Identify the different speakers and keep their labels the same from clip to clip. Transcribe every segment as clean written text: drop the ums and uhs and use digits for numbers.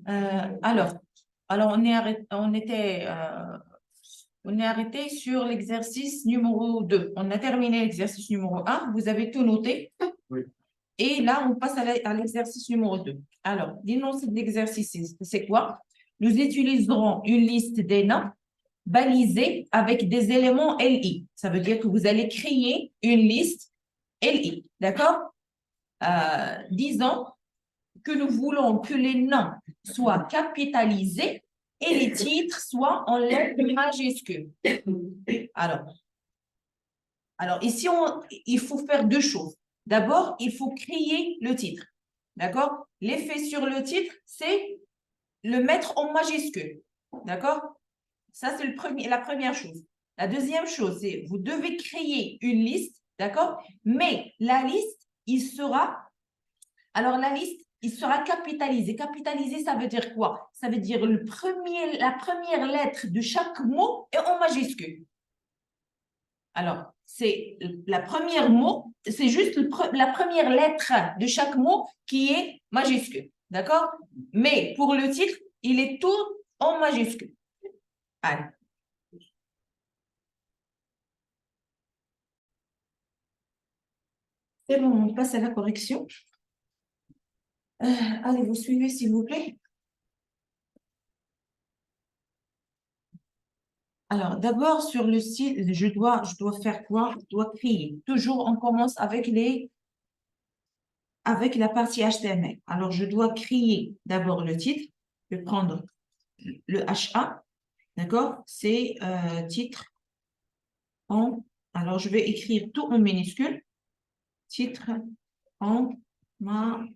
Speaker 1: Alors, on est arrêté sur l'exercice numéro 2. On a terminé l'exercice numéro 1. Vous avez tout noté.
Speaker 2: Oui.
Speaker 1: Et là, on passe à l'exercice numéro 2. Alors, l'énoncé de l'exercice, c'est quoi? Nous utiliserons une liste des noms balisée avec des éléments LI. Ça veut dire que vous allez créer une liste LI. D'accord? Disons que nous voulons que les noms soient capitalisés et les titres soient en lettres majuscules. Alors ici, il faut faire deux choses. D'abord, il faut créer le titre. D'accord? L'effet sur le titre, c'est le mettre en majuscule. D'accord? Ça, c'est la première chose. La deuxième chose, c'est vous devez créer une liste. D'accord? Mais la liste, la liste, il sera capitalisé. Capitalisé, ça veut dire quoi? Ça veut dire la première lettre de chaque mot est en majuscule. Alors, c'est la première mot, c'est juste la première lettre de chaque mot qui est majuscule. D'accord? Mais pour le titre, il est tout en majuscule. Allez. C'est bon, on passe à la correction. Allez, vous suivez, s'il vous plaît. Alors, d'abord, sur le site, je dois faire quoi? Je dois créer. Toujours, on commence avec la partie HTML. Alors, je dois créer d'abord le titre. Je vais prendre le HA. D'accord? C'est titre en... Alors, je vais écrire tout en minuscule. Titre en majuscule.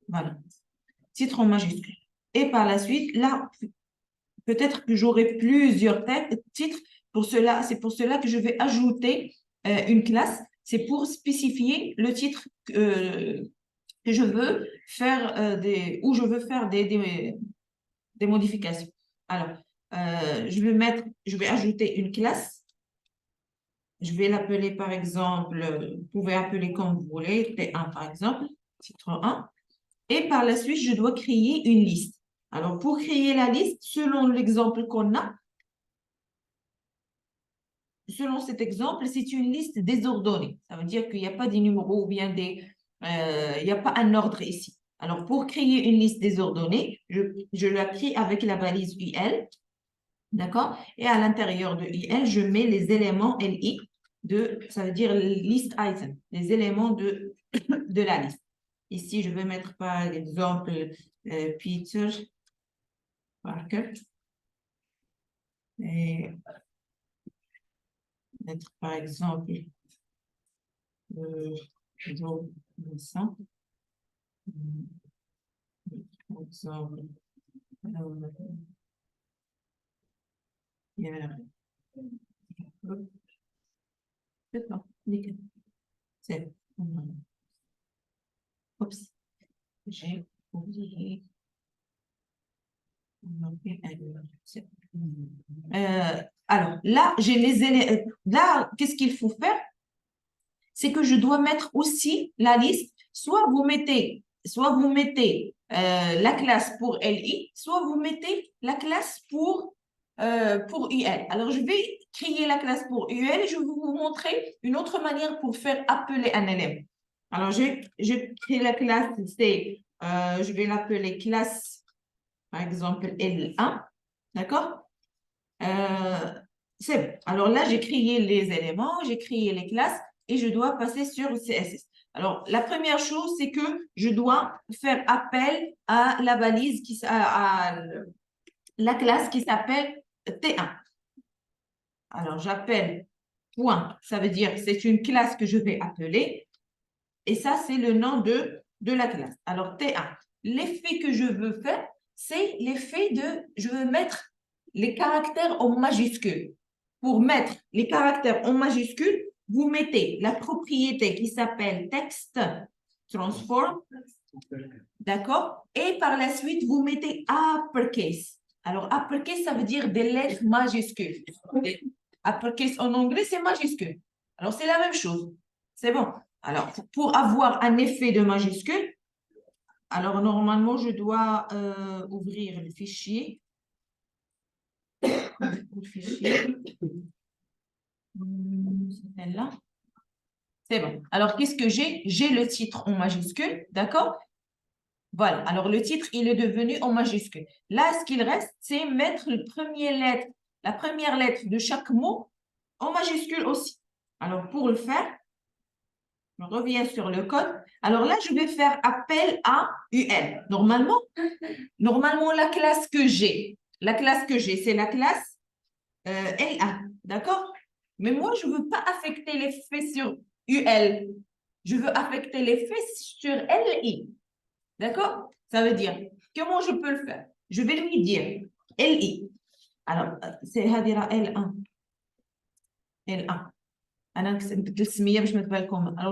Speaker 1: Voilà. Titre en majuscule. Et par la suite, là, peut-être que j'aurai plusieurs titres. C'est pour cela que je vais ajouter une classe. C'est pour spécifier le titre que je veux faire où je veux faire des modifications. Alors, je vais ajouter une classe. Je vais l'appeler par exemple, vous pouvez appeler comme vous voulez, T1 par exemple, titre 1. Et par la suite, je dois créer une liste. Alors, pour créer la liste, selon l'exemple qu'on a, selon cet exemple, c'est une liste désordonnée. Ça veut dire qu'il n'y a pas des numéros ou bien il n'y a pas un ordre ici. Alors, pour créer une liste désordonnée, je la crée avec la balise UL. D'accord? Et à l'intérieur de UL, je mets les éléments LI ça veut dire list item, les éléments de la liste. Ici, je vais mettre par exemple Peter Parker. Et mettre par exemple Joe Vincent. Par exemple, c'est bon, nickel. C'est oups, j'ai oublié. Alors, là, j'ai les éléments. Là, qu'est-ce qu'il faut faire? C'est que je dois mettre aussi la liste. Soit vous mettez la classe pour LI, soit vous mettez la classe pour UL. Alors, je vais créer la classe pour UL et je vais vous montrer une autre manière pour faire appeler un élément. Alors, je crée la classe, je vais l'appeler classe, par exemple, L1. D'accord? C'est bon. Alors là, j'ai créé les éléments, j'ai créé les classes et je dois passer sur le CSS. Alors, la première chose, c'est que je dois faire appel à la balise, à la classe qui s'appelle T1. Alors, j'appelle point, ça veut dire c'est une classe que je vais appeler et ça, c'est le nom de la classe. Alors, T1. L'effet que je veux faire, c'est l'effet je veux mettre les caractères en majuscule. Pour mettre les caractères en majuscule, vous mettez la propriété qui s'appelle text transform, d'accord? Et par la suite, vous mettez uppercase. Alors, uppercase, ça veut dire des lettres majuscules. Uppercase en anglais, c'est majuscule. Alors, c'est la même chose. C'est bon. Alors, pour avoir un effet de majuscule, alors normalement, je dois ouvrir le fichier. Le fichier. C'est celle-là. C'est bon. Alors, qu'est-ce que j'ai? J'ai le titre en majuscule, d'accord? Voilà. Alors, le titre, il est devenu en majuscule. Là, ce qu'il reste, c'est mettre la première lettre de chaque mot en majuscule aussi. Alors, pour le faire, je reviens sur le code. Alors là, je vais faire appel à UL. Normalement, la classe que j'ai, c'est la classe L1, d'accord? Mais moi, je ne veux pas affecter l'effet sur UL. Je veux affecter l'effet sur LI. D'accord? Ça veut dire, comment je peux le faire? Je vais lui dire LI. Alors, c'est Hadira L1. L1. Alors,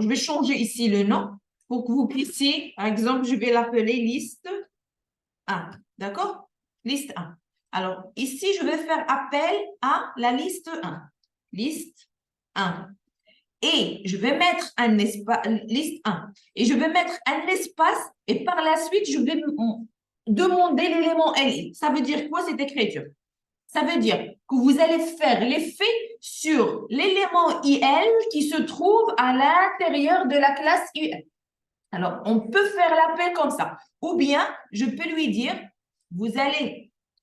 Speaker 1: je vais changer ici le nom pour que vous puissiez, par exemple, je vais l'appeler liste 1. D'accord? Liste 1. Alors, ici, je vais faire appel à la liste 1. Liste 1. Et je vais mettre un espace, liste 1. Et je vais mettre un espace et par la suite, je vais demander l'élément LI. Ça veut dire quoi cette écriture? Ça veut dire que vous allez faire l'effet sur l'élément IL qui se trouve à l'intérieur de la classe UL. Alors, on peut faire l'appel comme ça. Ou bien, je peux lui dire,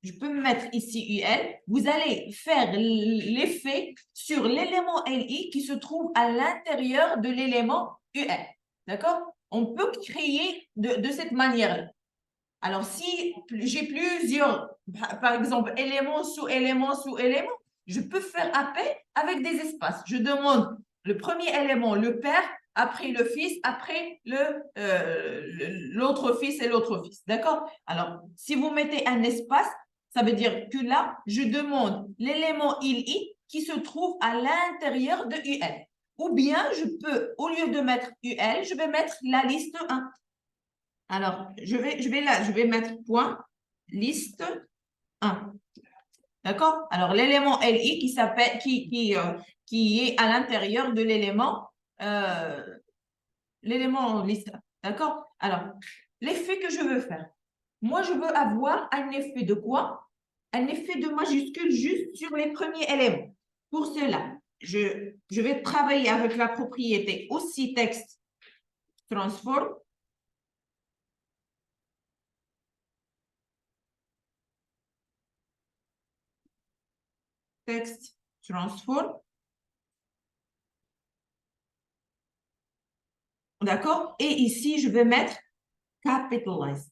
Speaker 1: je peux mettre ici UL, vous allez faire l'effet sur l'élément LI qui se trouve à l'intérieur de l'élément UL. D'accord? On peut créer de cette manière-là. Alors, si j'ai plusieurs, par exemple, éléments sous éléments sous éléments, je peux faire appel avec des espaces. Je demande le premier élément, le père, après le fils, après l'autre fils et l'autre fils. D'accord? Alors, si vous mettez un espace, ça veut dire que là, je demande l'élément ILI qui se trouve à l'intérieur de UL. Ou bien, je peux, au lieu de mettre UL, je vais mettre la liste 1. Alors, je vais mettre point liste 1. D'accord? Alors, l'élément LI qui est à l'intérieur de l'élément liste 1. D'accord? Alors, l'effet que je veux faire. Moi, je veux avoir un effet de quoi? Un effet de majuscule juste sur les premiers éléments. Pour cela, je vais travailler avec la propriété aussi texte transform. Texte transform. D'accord? Et ici, je vais mettre capitalize.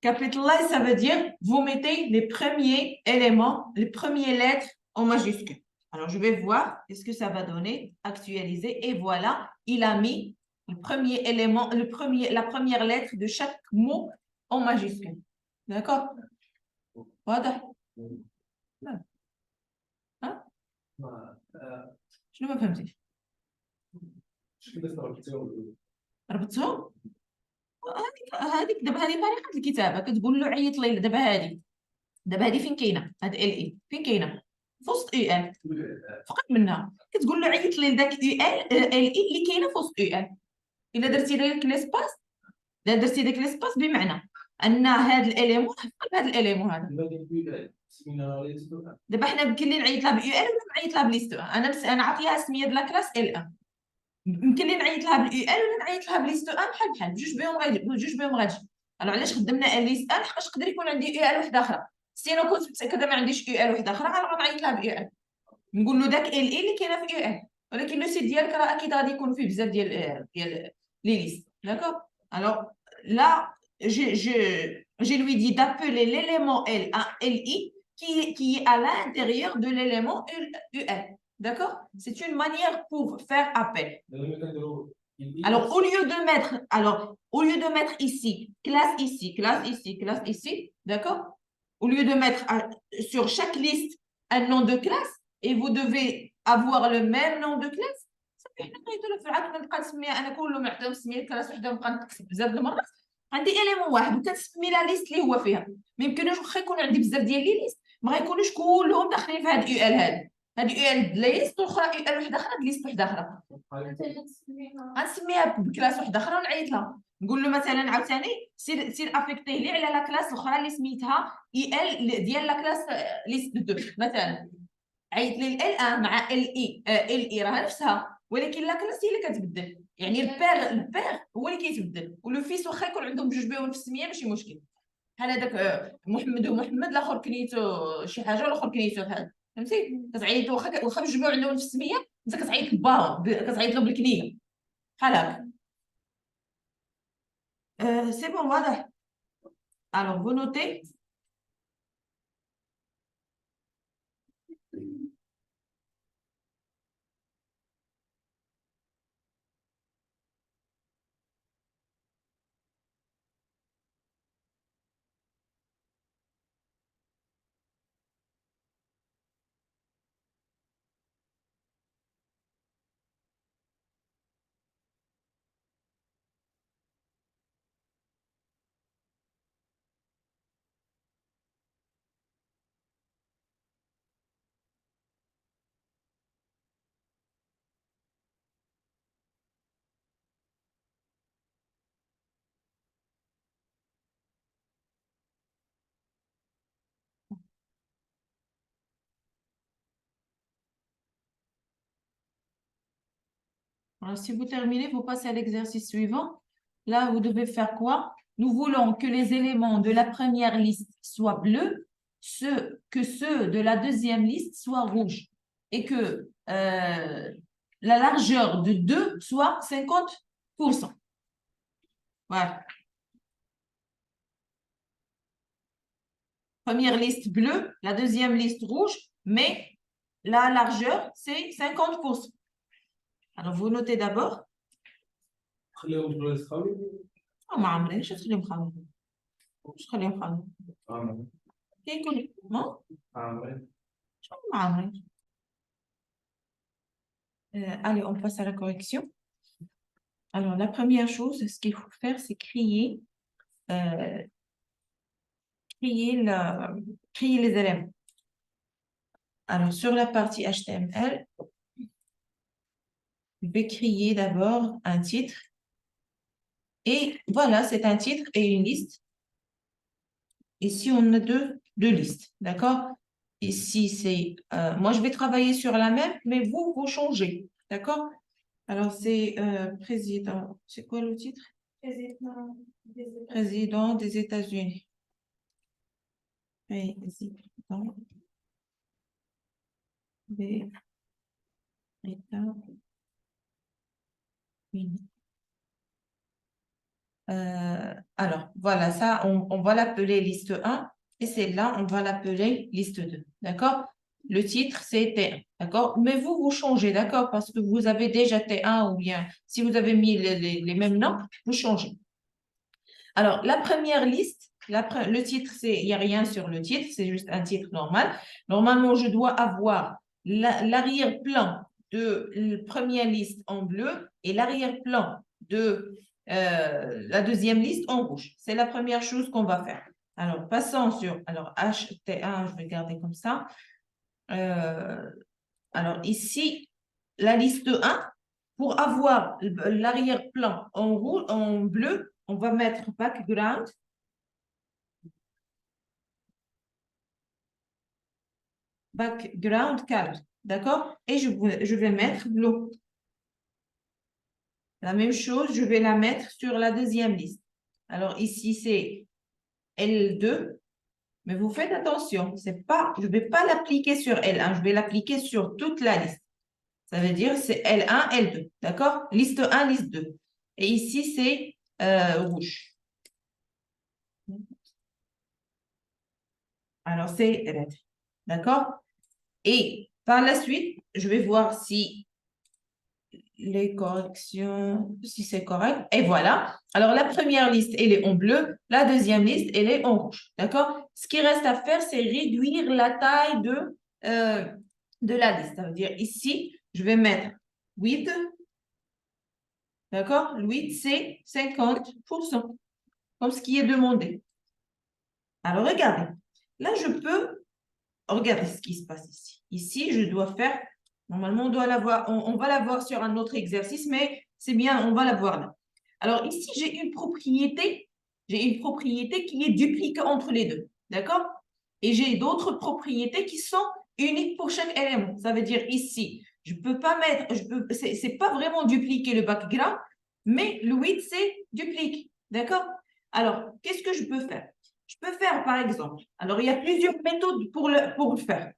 Speaker 1: Capitalize, ça veut dire vous mettez les premiers éléments, les premières lettres en majuscule. Alors, je vais voir qu'est-ce que ça va donner. Actualiser. Et voilà, il a mis le premier élément, la première lettre de chaque mot en majuscule. D'accord? Voilà. Hein? شنو ما فهمتيش؟ ربطتهم؟ هذيك دابا هذه طريقه الكتابه كتقول له عيط لي دابا هذه فين كاينه هاد ال اي فين كاينه في وسط يو ال فقط منها كتقول له عيط لي داك يو ال اي اللي كاينه في وسط يو ال الا درتي داك ليسباس بمعنى ان هاد الاليمون حفظ هاد الاليمون هذا دابا حنا يمكن لي نعيط لها بيو ال ولا نعيط لها بليست انا عاطيها السميه ديال لا كلاس ال 1 يمكن لي نعيط لها باليو ال ولا نعيط لها بليست 1 بحال جوج بهم غادي انا علاش خدمنا ليست 1 حيت يقدر يكون عندي يو ال واحده اخرى سينو كنت متاكده ما عنديش يو ال واحده اخرى انا غنعيط لها باليو ال نقول له داك ال اي اللي كاينه في يو ال ولكن لو سيت ديالك راه اكيد غادي يكون فيه بزاف ديال لي ليست داكوغ الوغ لا je lui dis d'appeler l'élément LI qui est à l'intérieur de l'élément UL. D'accord? C'est une manière pour faire appel. Alors, au lieu de mettre ici, classe ici, classe ici, classe ici, d'accord? Au lieu de mettre sur chaque liste un nom de classe, et vous devez avoir le même nom de classe, عندي اليمون واحد وكنسمي لا ليست اللي هو فيها ما يمكنش واخا يكون عندي بزاف ديال لي ليست ما غيكونوش كلهم داخلين في هاد يو ال هذا هذه UL ليست واخرى UL وحده اخرى ليست وحده اخرى. غنسميها بكلاس وحده اخرى ونعيط لها نقول له مثلا عاوتاني سير افيكتيه لي على لا كلاس الاخرى اللي سميتها EL ديال لا كلاس ليست 2 مثلا. عيط لي ال 1 مع ال اي راه نفسها ولكن لا كلاس هي اللي كتبدل. يعني البير هو اللي كيتبدل ولو فيس واخا يكون عندهم بجوج بهم نفس السميه ماشي مشكل. بحال هذاك محمد ومحمد الاخر كنيتو شي حاجه والاخر كنيتو بحال فهمتي. كتعيط واخا بجوج بهم عندهم نفس السميه انت كتعيط لباهم كتعيط لهم بالكنيه بحال هكا. سي بون واضح. الوغ فو نوتي. Alors, si vous terminez, vous passez à l'exercice suivant. Là, vous devez faire quoi? Nous voulons que les éléments de la première liste soient bleus, que ceux de la deuxième liste soient rouges et que la largeur de 2 soit 50%. Voilà. Première liste bleue, la deuxième liste rouge, mais la largeur, c'est 50%. Alors, vous notez d'abord. ما عمري شفت اللي مخاوي واش خليهم مخاوي كيكون ما عمري. Allez, on passe à la correction. Alors, la première chose, ce qu'il faut faire, c'est créer les éléments. Alors, sur la partie HTML, je vais créer d'abord un titre. Et voilà, c'est un titre et une liste. Ici, on a deux listes, d'accord? Ici, c'est... moi, je vais travailler sur la même, mais vous changez, d'accord? Alors, c'est président... C'est quoi le titre? Président des États-Unis. Président des États-Unis. Alors, voilà, ça, on va l'appeler liste 1 et celle-là, on va l'appeler liste 2, d'accord? Le titre, c'est T1, d'accord? Mais vous changez, d'accord? Parce que vous avez déjà T1 ou bien si vous avez mis les mêmes noms, vous changez. Alors, la première liste, le titre, il n'y a rien sur le titre, c'est juste un titre normal. Normalement, je dois avoir l'arrière-plan de la première liste en bleu et l'arrière-plan de la deuxième liste en rouge. C'est la première chose qu'on va faire. Alors, passons sur HT1, je vais garder comme ça. Alors, ici, la liste 1, pour avoir l'arrière-plan en bleu, on va mettre background. Background color, d'accord? Et je vais mettre bleu. La même chose, je vais la mettre sur la deuxième liste. Alors ici, c'est L2, mais vous faites attention, je ne vais pas l'appliquer sur L1, je vais l'appliquer sur toute la liste. Ça veut dire c'est L1, L2, d'accord? Liste 1, liste 2. Et ici, c'est rouge. Alors, c'est red, d'accord? Et par la suite, je vais voir si les corrections, si c'est correct. Et voilà. Alors, la première liste, elle est en bleu. La deuxième liste, elle est en rouge. D'accord? Ce qui reste à faire, c'est réduire la taille de la liste. Ça veut dire ici, je vais mettre 8. D'accord? Le 8, c'est 50%, comme ce qui est demandé. Alors, regardez. Là, je peux regardez ce qui se passe ici. Ici, je dois faire, normalement, on doit l'avoir, on va l'avoir sur un autre exercice, mais c'est bien, on va l'avoir là. Alors ici, j'ai une propriété qui est dupliquée entre les deux, d'accord? Et j'ai d'autres propriétés qui sont uniques pour chaque élément. Ça veut dire ici, je peux pas mettre, c'est pas vraiment dupliquer le background, mais le width, c'est duplique, d'accord? Alors, qu'est-ce que je peux faire? Je peux faire, par exemple, alors il y a plusieurs méthodes pour le faire.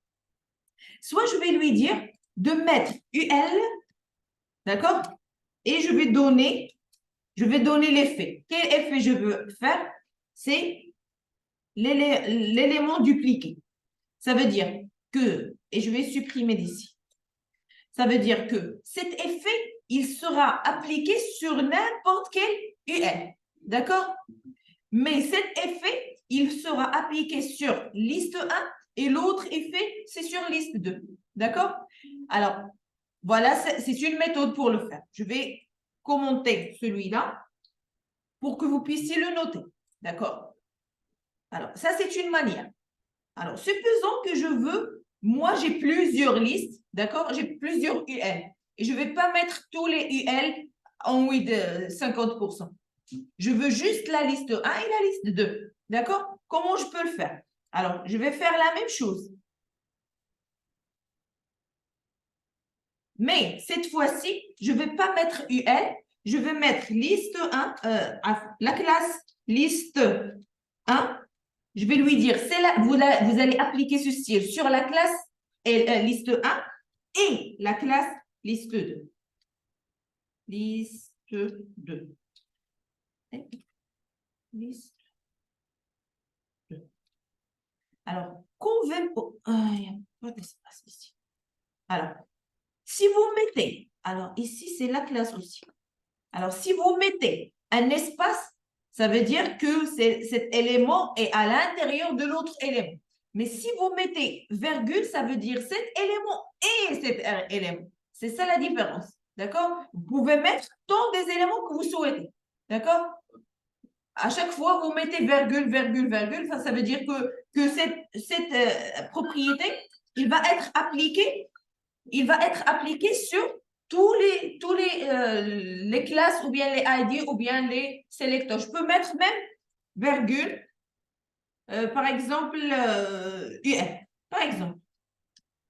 Speaker 1: Soit je vais lui dire de mettre UL, d'accord? Et je vais donner l'effet. Quel effet je veux faire? C'est l'élément dupliqué. Ça veut dire que, et je vais supprimer d'ici, ça veut dire que cet effet, il sera appliqué sur n'importe quel UL. D'accord? Mais cet effet, il sera appliqué sur liste 1 et l'autre effet, c'est sur liste 2. D'accord? Alors, voilà, c'est une méthode pour le faire. Je vais commenter celui-là pour que vous puissiez le noter. D'accord? Alors, ça, c'est une manière. Alors, supposons que je veux, moi, j'ai plusieurs listes, d'accord? J'ai plusieurs UL. Et je ne vais pas mettre tous les UL en oui de 50%. Je veux juste la liste 1 et la liste 2. D'accord? Comment je peux le faire? Alors, je vais faire la même chose. Mais cette fois-ci, je ne vais pas mettre UL, je vais mettre liste 1, la classe liste 1. Je vais lui dire, vous allez appliquer ce style sur la classe liste 1 et la classe liste 2. Liste 2. Liste 2. Alors, il n'y a pas d'espace ici. Alors, si vous mettez, alors ici, c'est la classe aussi. Alors, si vous mettez un espace, ça veut dire que cet élément est à l'intérieur de l'autre élément. Mais si vous mettez virgule, ça veut dire cet élément et cet élément. C'est ça la différence. D'accord? Vous pouvez mettre tant des éléments que vous souhaitez. D'accord? À chaque fois, vous mettez virgule, virgule, virgule. Ça veut dire que cette propriété, il va être appliqué sur les classes ou bien les ID ou bien les sélecteurs. Je peux mettre même virgule, par exemple, UN, par exemple.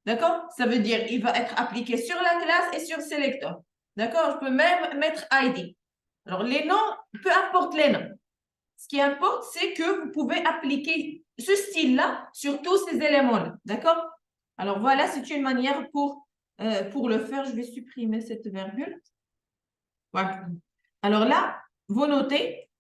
Speaker 1: D'accord? Ça veut dire il va être appliqué sur la classe et sur sélecteur. D'accord? Je peux même mettre ID. Alors, les noms, peu importe les noms. Ce qui importe, c'est que vous pouvez appliquer ce style-là sur tous ces éléments-là. D'accord? Alors, voilà, c'est une manière pour le faire. Je vais supprimer cette virgule. Voilà. Alors là, vous notez.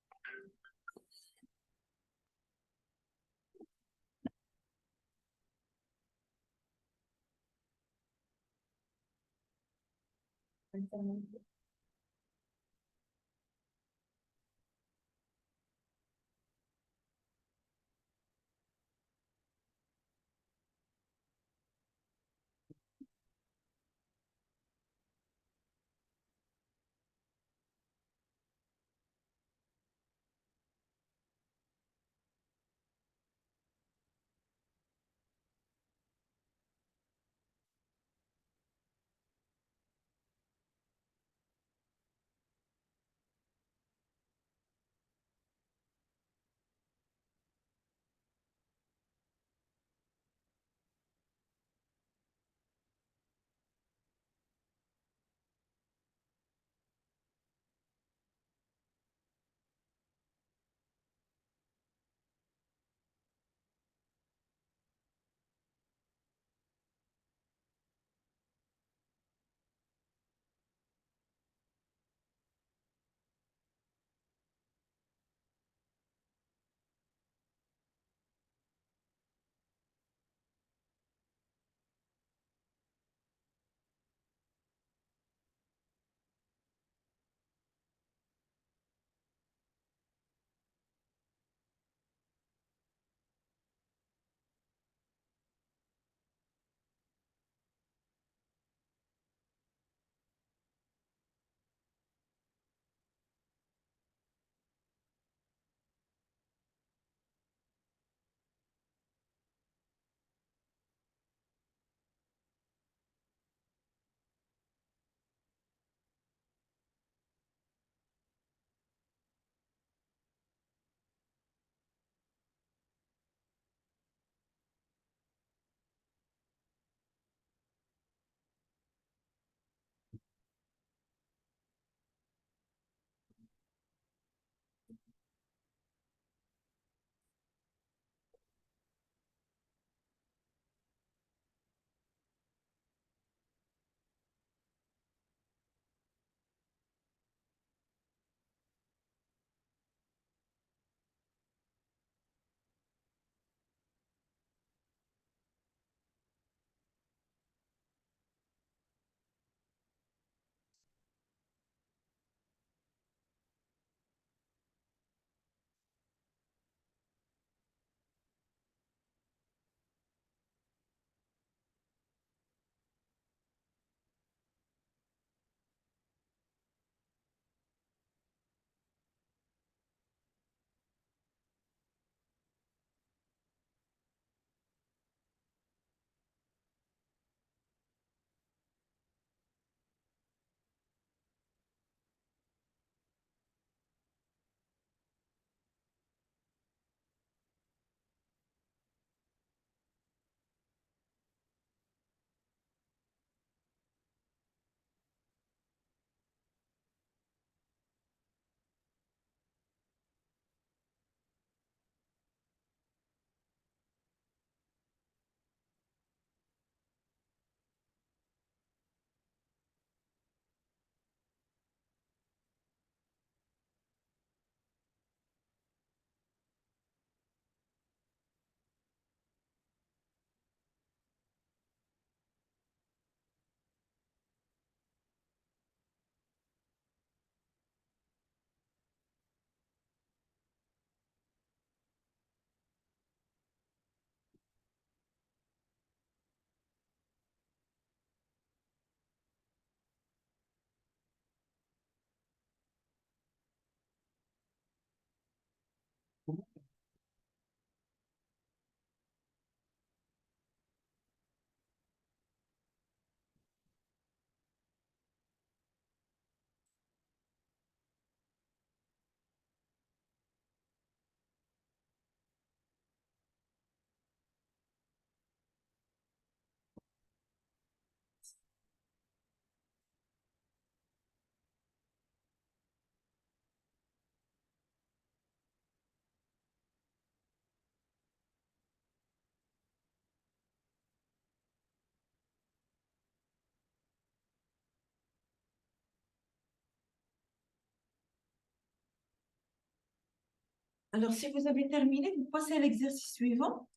Speaker 1: Alors, si vous avez terminé, vous passez à l'exercice suivant.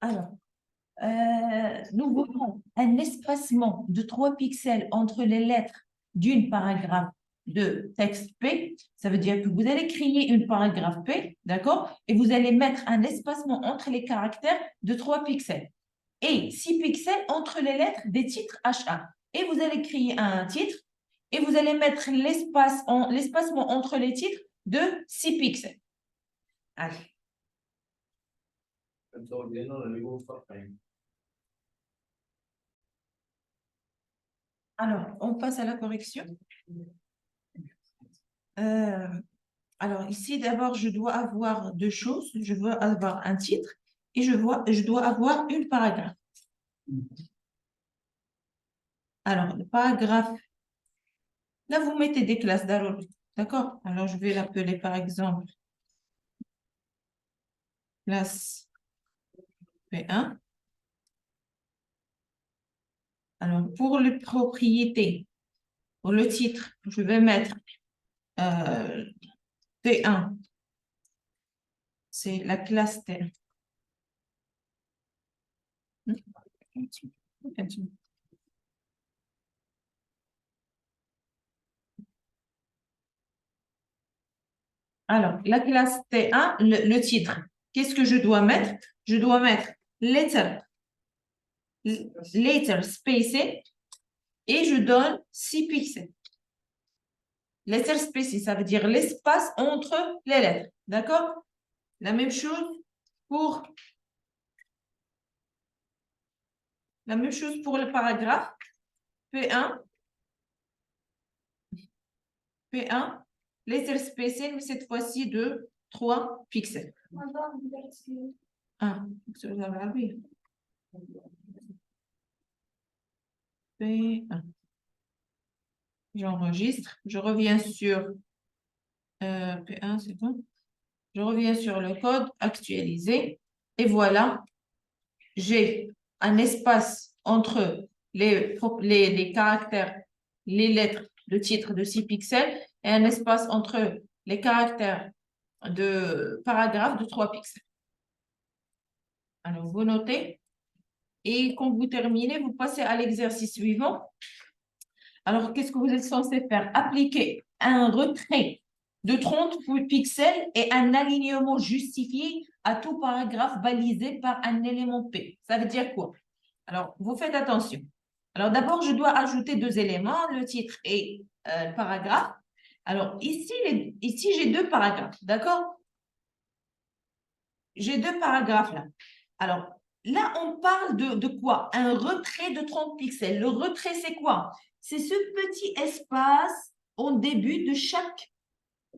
Speaker 1: Alors, nous voulons un espacement de 3 pixels entre les lettres d'une paragraphe de texte P. Ça veut dire que vous allez créer une paragraphe P, d'accord? Et vous allez mettre un espacement entre les caractères de 3 pixels et 6 pixels entre les lettres des titres H1. Et vous allez créer un titre et vous allez mettre l'espacement entre les titres de 6 pixels. Allez. Alors, on passe à la correction. Alors, ici, d'abord, je dois avoir deux choses. Je dois avoir un titre et je dois avoir une paragraphe. Alors, le paragraphe, là, vous mettez des classes d'arrobas. D'accord? Alors, je vais l'appeler, par exemple, classe P1. Alors, pour les propriétés, pour le titre, je vais mettre P1. C'est la classe T1. Alors, la classe T1, le titre, qu'est-ce que je dois mettre? Je dois mettre letter spacé et je donne 6 pixels. Letter spacé, ça veut dire l'espace entre les lettres. D'accord? La même chose pour le paragraphe. P1, letter spacé, mais cette fois-ci de 3 pixels. Ah, P1. J'enregistre. Je reviens sur P1, c'est bon. Je reviens sur le code actualisé. Et voilà, j'ai un espace entre les caractères, les lettres de titre de 6 pixels et un espace entre les caractères de paragraphe de 3 pixels. Alors, vous notez. Et quand vous terminez, vous passez à l'exercice suivant. Alors, qu'est-ce que vous êtes censé faire? Appliquer un retrait de 30 pixels et un alignement justifié à tout paragraphe balisé par un élément P. Ça veut dire quoi? Alors, vous faites attention. Alors, d'abord, je dois ajouter deux éléments, le titre et le paragraphe. Alors, ici j'ai deux paragraphes, d'accord? J'ai deux paragraphes là. Alors, là, on parle de quoi? Un retrait de 30 pixels. Le retrait, c'est quoi? C'est ce petit espace au début de chaque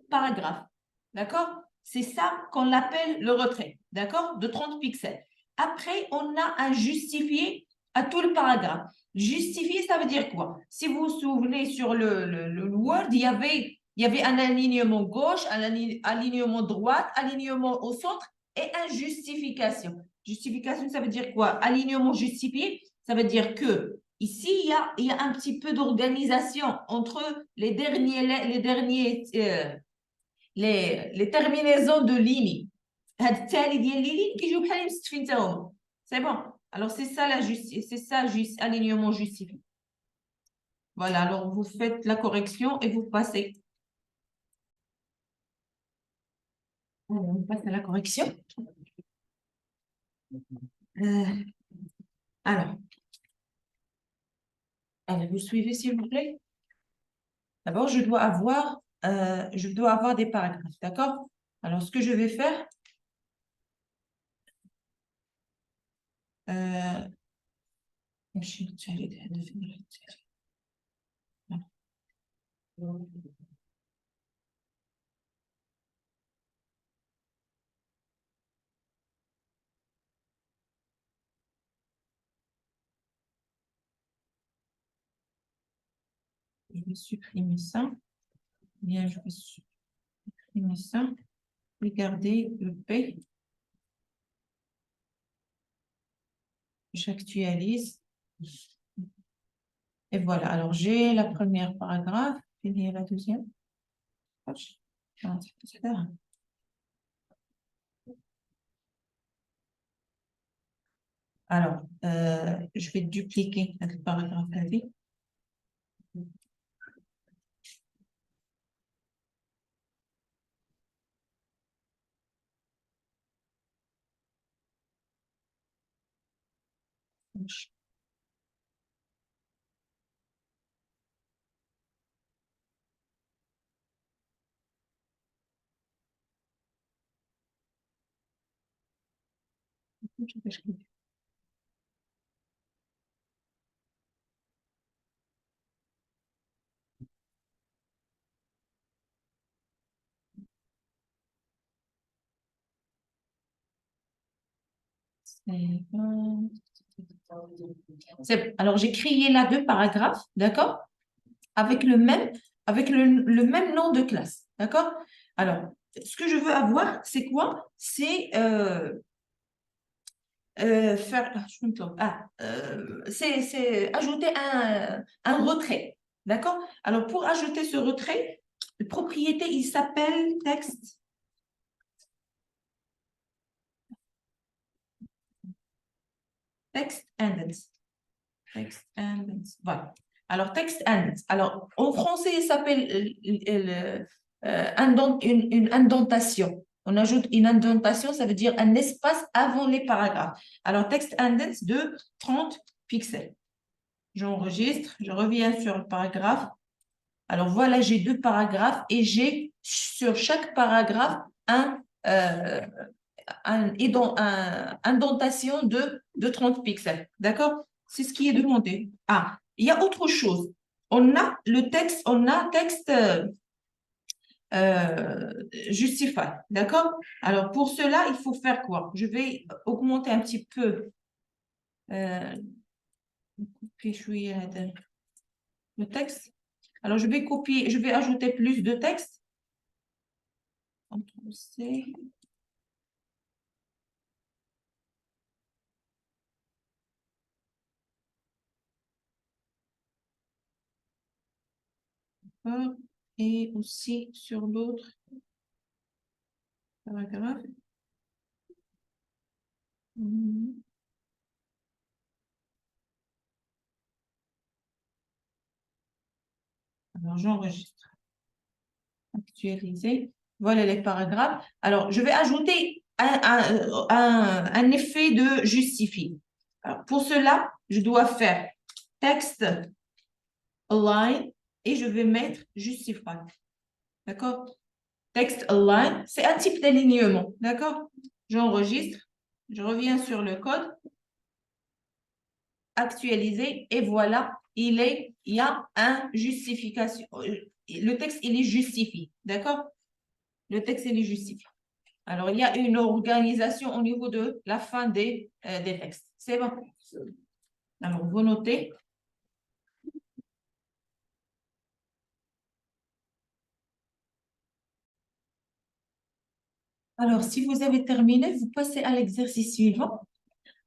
Speaker 1: paragraphe. D'accord? C'est ça qu'on appelle le retrait. D'accord? De 30 pixels. Après, on a un justifié à tout le paragraphe. Justifié, ça veut dire quoi? Si vous vous souvenez sur le Word, il y avait un alignement gauche, un alignement droite, alignement au centre et une justification. Justification, ça veut dire quoi? Alignement justifié, ça veut dire que ici, il y a un petit peu d'organisation entre les terminaisons de lignes. C'est bon. Alors, c'est ça alignement justifié. Voilà, alors vous faites la correction et vous passez. On passe à la correction. Euh, alors, allez, vous suivez s'il vous plaît. D'abord, je dois avoir je dois avoir des paragraphes, d'accord? Alors, ce que je vais faire, euh, je vais supprimer ça. Bien, je vais supprimer ça. Regardez le P. J'actualise. Et voilà. Alors, j'ai la première paragraphe. Et la deuxième. Alors, je vais dupliquer le paragraphe avis. Alors, j'ai créé là deux paragraphes, d'accord? Avec le même nom de classe, d'accord? Alors, ce que je veux avoir, c'est quoi? C'est faire, je me trompe. C'est ajouter un retrait, d'accord? Alors, pour ajouter ce retrait, le propriété, il s'appelle texte. Text indents. Text indents. Voilà. Alors, text indents. Alors, en français, il s'appelle une indentation. On ajoute une indentation, ça veut dire un espace avant les paragraphes. Alors, text indents de 30 pixels. J'enregistre, je reviens sur le paragraphe. Alors, voilà, j'ai deux paragraphes et j'ai sur chaque paragraphe indentation de 30 pixels. D'accord? C'est ce qui est demandé. Ah, il y a autre chose. On a le texte, on a texte justify. D'accord? Alors, pour cela, il faut faire quoi? Je vais augmenter un petit peu le texte. Alors, je vais copier, je vais ajouter plus de texte. CTRL-C. Et aussi sur l'autre paragraphe. Alors, j'enregistre. Actualiser. Voilà les paragraphes. Alors, je vais ajouter un effet de justifie. Alors, pour cela, je dois faire texte align et je vais mettre justify. D'accord? Texte align, c'est un type d'alignement. D'accord? J'enregistre. Je reviens sur le code. Actualiser et voilà, il y a un justification. Le texte, il est justifié. D'accord? Le texte, il est justifié. Alors, il y a une organisation au niveau de la fin des textes. C'est bon. Alors, vous notez. Alors, si vous avez terminé, vous passez à l'exercice suivant.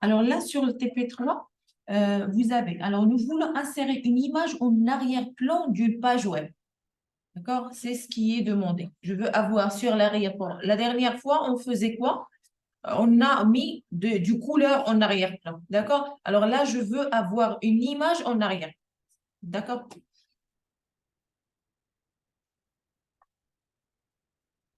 Speaker 1: Alors là, sur le TP3, vous avez. Alors, nous voulons insérer une image en arrière-plan d'une page web. D'accord? C'est ce qui est demandé. Je veux avoir sur l'arrière-plan. La dernière fois, on faisait quoi? On a mis du couleur en arrière-plan. D'accord? Alors là, je veux avoir une image en arrière. D'accord?